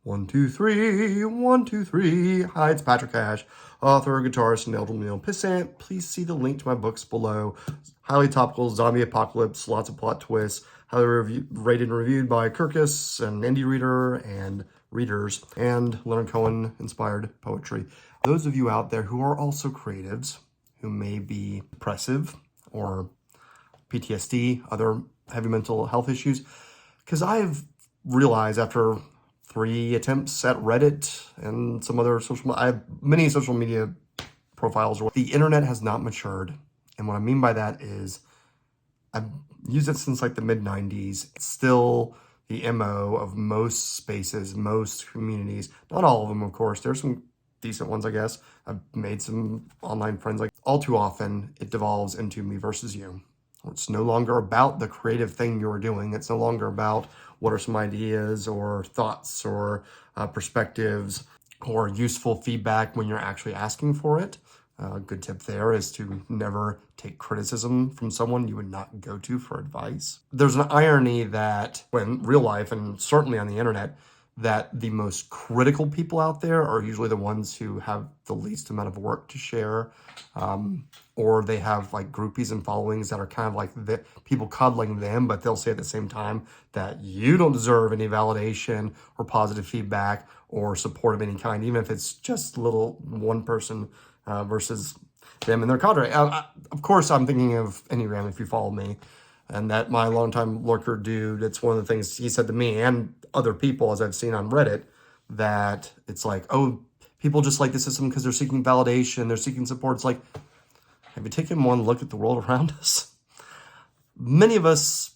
1, 2, 3, 1, 2, 3. Hi, it's Patrick Ash, author, guitarist, and elderly male pissant. Please see the link to my books below. Highly topical zombie apocalypse, lots of plot twists, highly rated and reviewed by Kirkus, an indie reader, and readers, and Leonard Cohen inspired poetry. Those of you out there who are also creatives, who may be depressive or PTSD, other heavy mental health issues, because I've realized after 3 attempts at Reddit and some other I have many social media profiles. The internet has not matured. And what I mean by that is I've used it since like the mid-90s. It's still the MO of most spaces, most communities. Not all of them, of course. There's some decent ones, I guess. I've made some online friends. Like all too often, it devolves into me versus you. It's no longer about the creative thing you're doing. It's no longer about what are some ideas or thoughts or perspectives or useful feedback when you're actually asking for it. A good tip there is to never take criticism from someone you would not go to for advice. There's an irony that when real life, and certainly on the internet, that the most critical people out there are usually the ones who have the least amount of work to share, or they have like groupies and followings that are kind of like the people coddling them, but they'll say at the same time that you don't deserve any validation or positive feedback or support of any kind, even if it's just little one person versus them and their cadre. Of course, I'm thinking of Enneagram if you follow me. And that my longtime lurker dude, it's one of the things he said to me and other people, as I've seen on Reddit, that it's like, oh, people just like the system because they're seeking validation, they're seeking support. It's like, have you taken one look at the world around us? Many of us,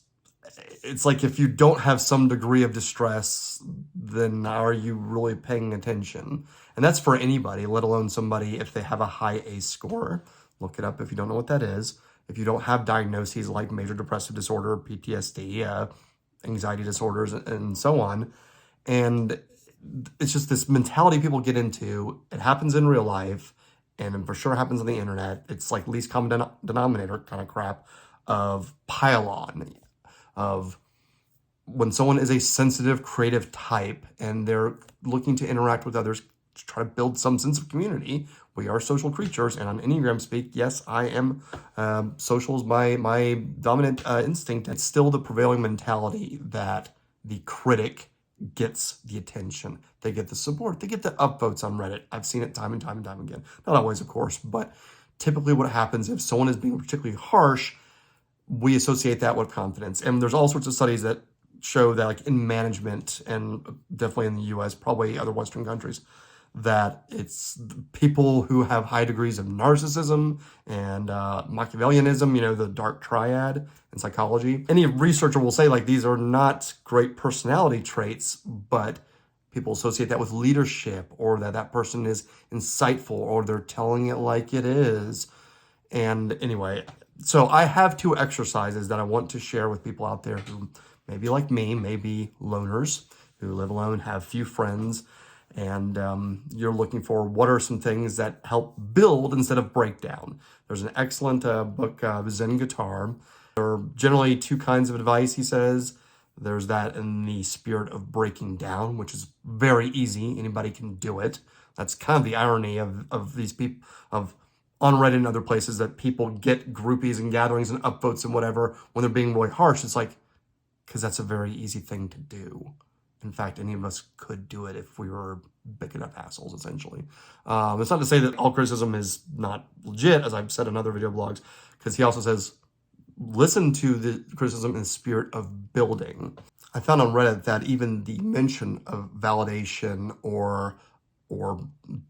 it's like if you don't have some degree of distress, then are you really paying attention? And that's for anybody, let alone somebody if they have a high ACE score. Look it up if you don't know what that is. If you don't have diagnoses like major depressive disorder, PTSD, anxiety disorders, and so on. And it's just this mentality people get into. It happens in real life, and for sure happens on the internet. It's like least common denominator kind of crap of pile-on, of when someone is a sensitive, creative type, and they're looking to interact with others, to try to build some sense of community. We are social creatures, and on Enneagram speak, yes, I am. Social is my dominant instinct. It's still the prevailing mentality that the critic gets the attention. They get the support. They get the upvotes on Reddit. I've seen it time and time and time again. Not always, of course, but typically what happens if someone is being particularly harsh, we associate that with confidence. And there's all sorts of studies that show that, like in management, and definitely in the US, probably other Western countries, that it's people who have high degrees of narcissism and Machiavellianism, you know, the dark triad in psychology. Any researcher will say like these are not great personality traits, but people associate that with leadership, or that person is insightful, or they're telling it like it is. And anyway, so I have 2 exercises that I want to share with people out there who maybe like me, maybe loners who live alone, have few friends, and you're looking for what are some things that help build instead of break down. There's an excellent book, Zen Guitar. There are generally 2 kinds of advice, he says. There's that in the spirit of breaking down, which is very easy. Anybody can do it. That's kind of the irony of these people, of on Reddit and other places, that people get groupies and gatherings and upvotes and whatever when they're being really harsh. It's like, because that's a very easy thing to do. In fact, any of us could do it if we were big enough assholes, essentially. It's not to say that all criticism is not legit, as I've said in other video blogs, because he also says, listen to the criticism in the spirit of building. I found on Reddit that even the mention of validation or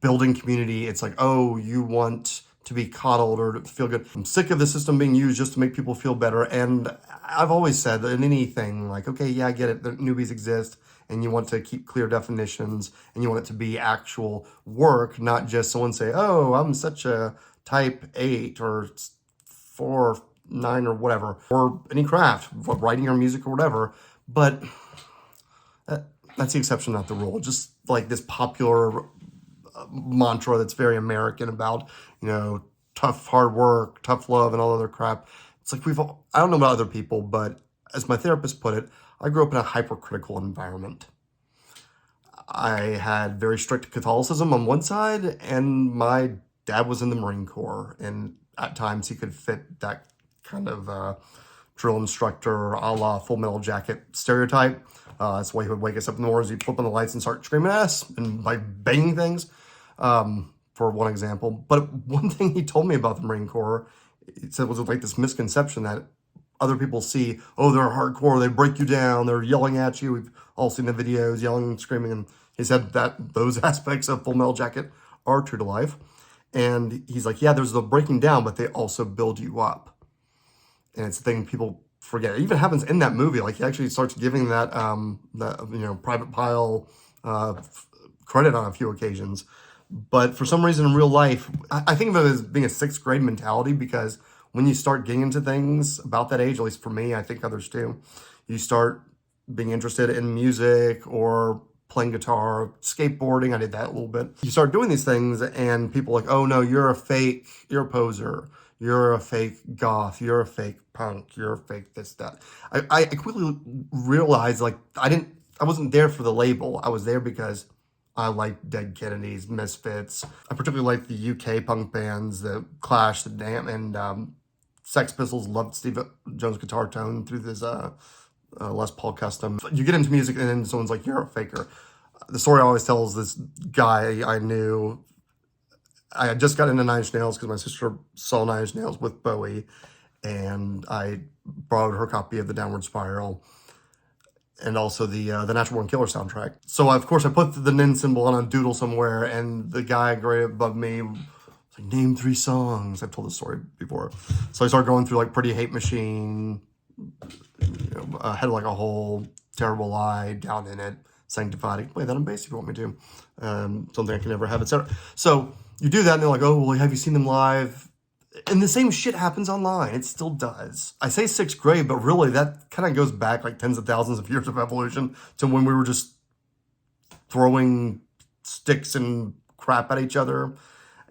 building community, it's like, oh, you want to be coddled or to feel good. I'm sick of the system being used just to make people feel better. And I've always said that in anything, like, okay, yeah, I get it, that newbies exist, and you want to keep clear definitions, and you want it to be actual work, not just someone say, oh, I'm such a type 8 or 4, 9 or whatever, or any craft, writing or music or whatever. But that's the exception, not the rule. Just like this popular mantra that's very American about, you know, tough, hard work, tough love, and all other crap. It's like I don't know about other people, but as my therapist put it, I grew up in a hypercritical environment. I had very strict Catholicism on one side, and my dad was in the Marine Corps, and at times he could fit that kind of drill instructor a la Full Metal Jacket stereotype. That's why he would wake us up in the mornings, he'd flip on the lights and start screaming at us and like banging things, for one example. But one thing he told me about the Marine Corps, he said, was like this misconception that other people see, oh, they're hardcore, they break you down, they're yelling at you. We've all seen the videos, yelling and screaming. And he said that those aspects of Full Metal Jacket are true to life. And he's like, yeah, there's the breaking down, but they also build you up. And it's the thing people forget. It even happens in that movie. Like, he actually starts giving that, Private Pile credit on a few occasions. But for some reason in real life, I think of it as being a sixth grade mentality, because when you start getting into things about that age, at least for me, I think others too, you start being interested in music or playing guitar, skateboarding. I did that a little bit. You start doing these things and people are like, oh no, you're a fake, you're a poser, you're a fake goth, you're a fake punk, you're a fake this, that. I quickly realized, like, I wasn't there for the label. I was there because I like Dead Kennedys, Misfits. I particularly like the UK punk bands, the Clash, the Damned, and Sex Pistols. Loved Steve Jones' guitar tone through this Les Paul Custom. You get into music and then someone's like, you're a faker. The story I always tell is this guy I knew. I had just got into Nine Inch Nails because my sister saw Nine Inch Nails with Bowie, and I borrowed her copy of The Downward Spiral and also the Natural Born Killer soundtrack. So of course I put the nin symbol on a doodle somewhere, and the guy right above me was like, name 3 songs. I've told this story before. So I started going through like Pretty Hate Machine, Head Like a Hole, Terrible Lie, Down in It, Sanctified. I can play that on bass if you want me to. Something I can never have, etc. So you do that and they're like, oh, well, have you seen them live? And the same shit happens online. It still does. I say sixth grade, but really that kind of goes back like tens of thousands of years of evolution to when we were just throwing sticks and crap at each other.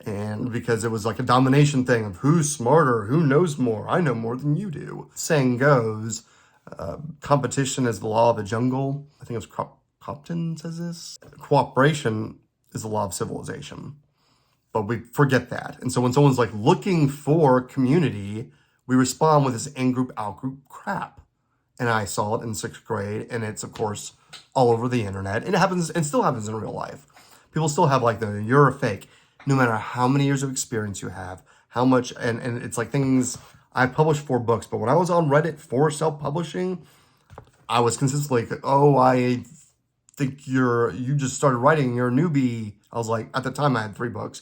And because it was like a domination thing of who's smarter, who knows more, I know more than you do. Saying goes, competition is the law of the jungle. I think it was Copton says this. Cooperation is the law of civilization. But we forget that. And so when someone's like looking for community, we respond with this in-group, out-group crap. And I saw it in sixth grade, and it's, of course, all over the internet. And it happens, and still happens in real life. People still have like, you're a fake. No matter how many years of experience you have, how much, and it's like things, I published 4 books, but when I was on Reddit for self-publishing, I was consistently like, oh, I think you just started writing, you're a newbie. I was like, at the time I had 3 books,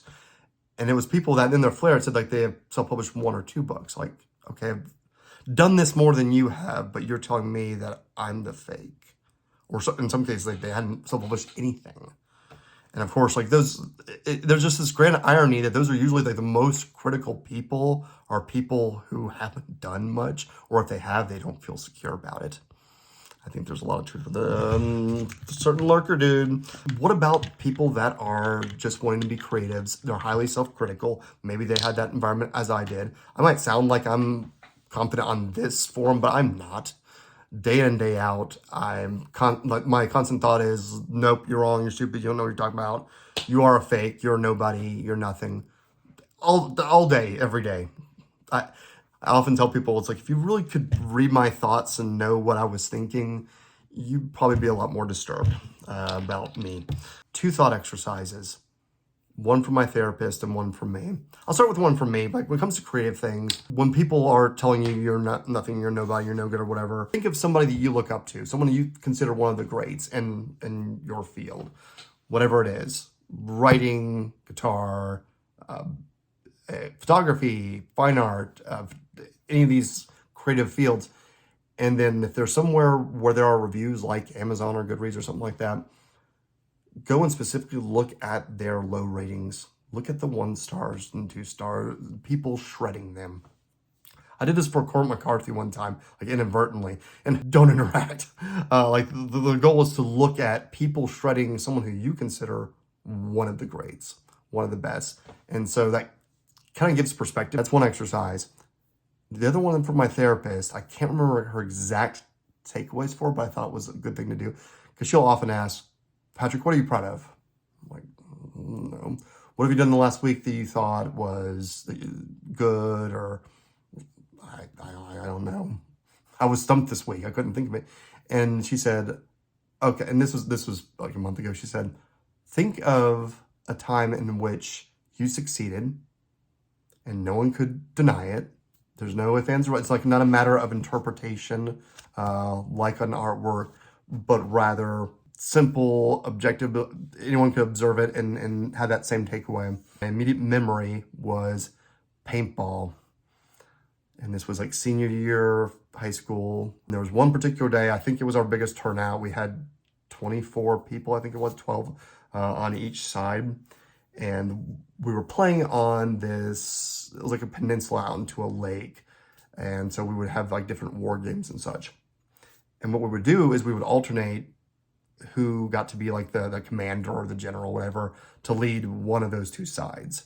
and it was people that in their flair said like they have self-published 1 or 2 books. Like, okay, I've done this more than you have, but you're telling me that I'm the fake. Or so, in some cases, like they hadn't self-published anything. And of course, like there's just this grand irony that those are usually like the most critical people are people who haven't done much, or if they have, they don't feel secure about it. I think there's a lot of truth with the certain lurker dude. What about people that are just wanting to be creatives? They're highly self-critical. Maybe they had that environment as I did. I might sound like I'm confident on this forum, but I'm not. Day in, day out, my constant thought is, nope, you're wrong, you're stupid, you don't know what you're talking about. You are a fake, you're nobody, you're nothing. All day, every day. I often tell people, it's like, if you really could read my thoughts and know what I was thinking, you'd probably be a lot more disturbed about me. 2 thought exercises. 1 from my therapist and 1 from me. I'll start with 1 from me. Like when it comes to creative things, when people are telling you you're not nothing, you're nobody, you're no good or whatever, think of somebody that you look up to, someone you consider one of the greats in your field, whatever it is, writing, guitar, photography, fine art, any of these creative fields. And then if there's somewhere where there are reviews like Amazon or Goodreads or something like that, go and specifically look at their low ratings. Look at the 1 stars and 2 stars, people shredding them. I did this for Cormac McCarthy one time, like inadvertently, and don't interact. Like the goal was to look at people shredding someone who you consider one of the greats, one of the best. And so that kind of gives perspective. That's 1 exercise. The other one from my therapist, I can't remember her exact takeaways for, but I thought it was a good thing to do because she'll often ask, Patrick, what are you proud of? I'm like, no. What have you done the last week that you thought was good, or I don't know. I was stumped this week. I couldn't think of it. And she said, okay, and this was like a month ago. She said, think of a time in which you succeeded and no one could deny it. There's no ifs, ands, or buts. It's like not a matter of interpretation, like an artwork, but rather simple, objective. Anyone could observe it and have that same takeaway. My immediate memory was paintball. And this was like senior year high school. There was one particular day, I think it was our biggest turnout. We had 24 people, I think it was 12 on each side. And we were playing on this, it was like a peninsula out into a lake. And so we would have like different war games and such. And what we would do is we would alternate who got to be like the commander or the general, whatever, to lead one of those two sides.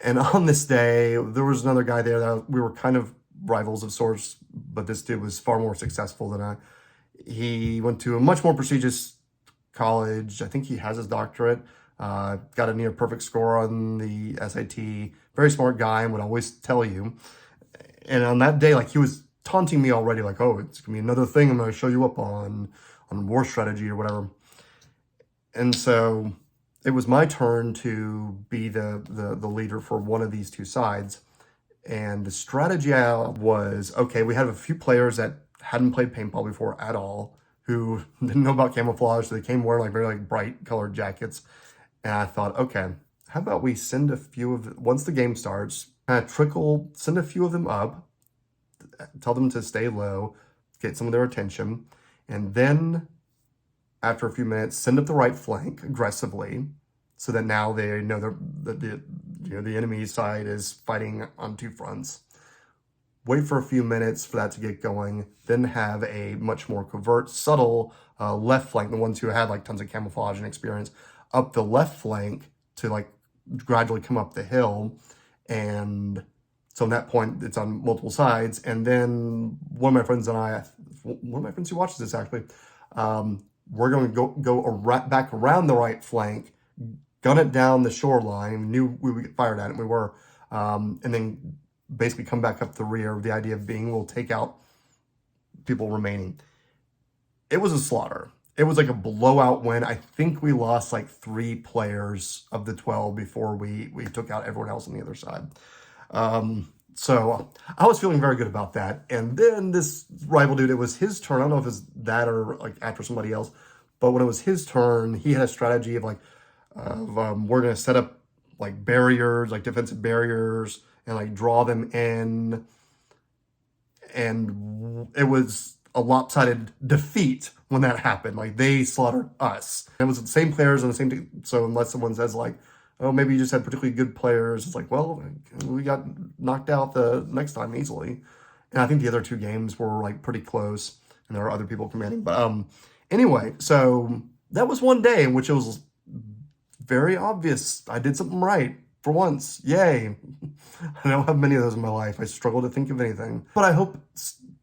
And on this day, there was another guy there that we were kind of rivals of sorts, but this dude was far more successful than I. He went to a much more prestigious college. I think he has his doctorate. Got a near perfect score on the SAT. Very smart guy and would always tell you. And on that day, like he was taunting me already, like, oh, it's gonna be another thing I'm gonna show you up on war strategy or whatever. And so it was my turn to be the leader for one of these two sides. And the strategy was, okay, we had a few players that hadn't played paintball before at all, who didn't know about camouflage. So they came wearing like very like bright colored jackets. And I thought, okay, how about we send a few of, once the game starts, kind of send a few of them up, tell them to stay low, get some of their attention. And then after a few minutes, send up the right flank aggressively, so that now they know the enemy side is fighting on two fronts. Wait for a few minutes for that to get going, then have a much more covert, subtle left flank, the ones who had like tons of camouflage and experience, up the left flank to like gradually come up the hill. And so at that point, it's on multiple sides. And then one of my friends and I, one of my friends who watches this actually, we're going to go back around the right flank, gun it down the shoreline. We knew we would get fired at it. We were, and then basically come back up the rear. The idea of being, we'll take out people remaining. It was a slaughter. It was like a blowout win. I think we lost like 3 players of the 12 before we took out everyone else on the other side. So I was feeling very good about that. And then this rival dude, it was his turn. I don't know if it's that or like after somebody else, but when it was his turn, he had a strategy of like, we're going to set up like barriers, like defensive barriers, and like draw them in. And it was a lopsided defeat when that happened. Like they slaughtered us. It was the same players on the same team. So unless someone says like, oh, maybe you just had particularly good players, it's like, well, we got knocked out the next time easily. And I think the other 2 games were like pretty close, and there were other people commanding. But anyway, so that was one day in which it was very obvious I did something right for once. Yay. I don't have many of those in my life. I struggle to think of anything. But I hope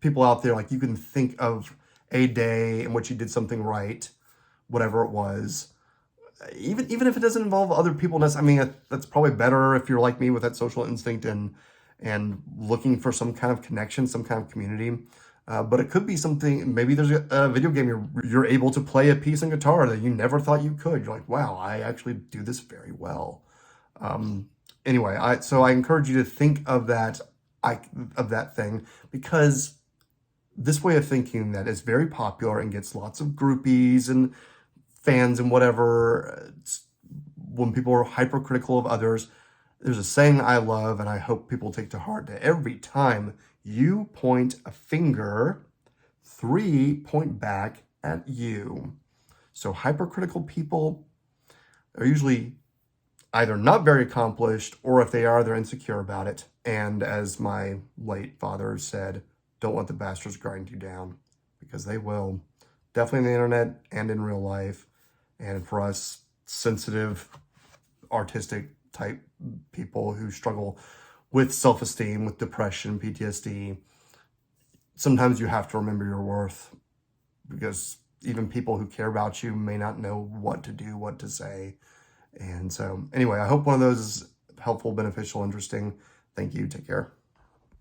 people out there, like you can think of a day in which you did something right, whatever it was. Even if it doesn't involve other people, I mean, that's probably better if you're like me with that social instinct and looking for some kind of connection, some kind of community. But it could be something, maybe there's a video game you're able to play a piece on guitar that you never thought you could. You're like, wow, I actually do this very well. Anyway, so I encourage you to think of that thing, because this way of thinking that is very popular and gets lots of groupies and fans and whatever, when people are hypercritical of others. There's a saying I love, and I hope people take to heart, that every time you point a finger, 3 point back at you. So hypercritical people are usually either not very accomplished, or if they are, they're insecure about it. And as my late father said, don't let the bastards grind you down, because they will. Definitely on the internet and in real life. And for us sensitive, artistic type people who struggle with self-esteem, with depression, PTSD, sometimes you have to remember your worth, because even people who care about you may not know what to do, what to say. And so anyway, I hope one of those is helpful, beneficial, interesting. Thank you. Take care.